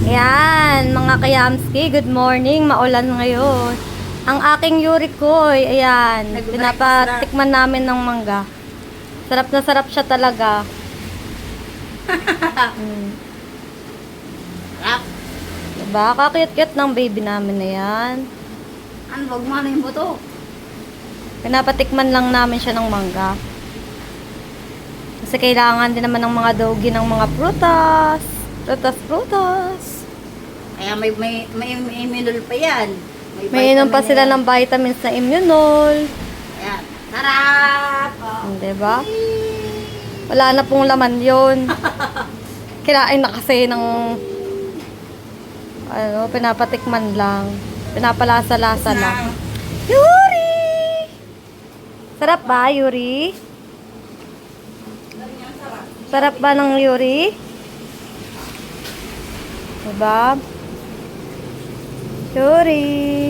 Ayan, mga kayamski, good morning. Maulan ngayon. Ang aking Yurikoy, ayan, pinapatikman namin ng mangga. Sarap na sarap siya talaga. Rap. Diba? Kakit-kit ng baby namin na yan. Ano, wag mo ano yung buto? Pinapatikman lang namin siya ng mangga. Kasi kailangan din naman ng mga dogi ng mga prutas. Prutas. Kaya may immunol pa yan. May inom pa vitamin sila yan. ng vitamins na immunol. Ayan. Sarap! Oh. Diba? Wala na pong laman yun. Kinain na kasi ng pinapatikman lang. Pinapalasa-lasa lang. Yuri! Sarap ba, Yuri? Sarap ba ng Yuri? Diba? Yuri!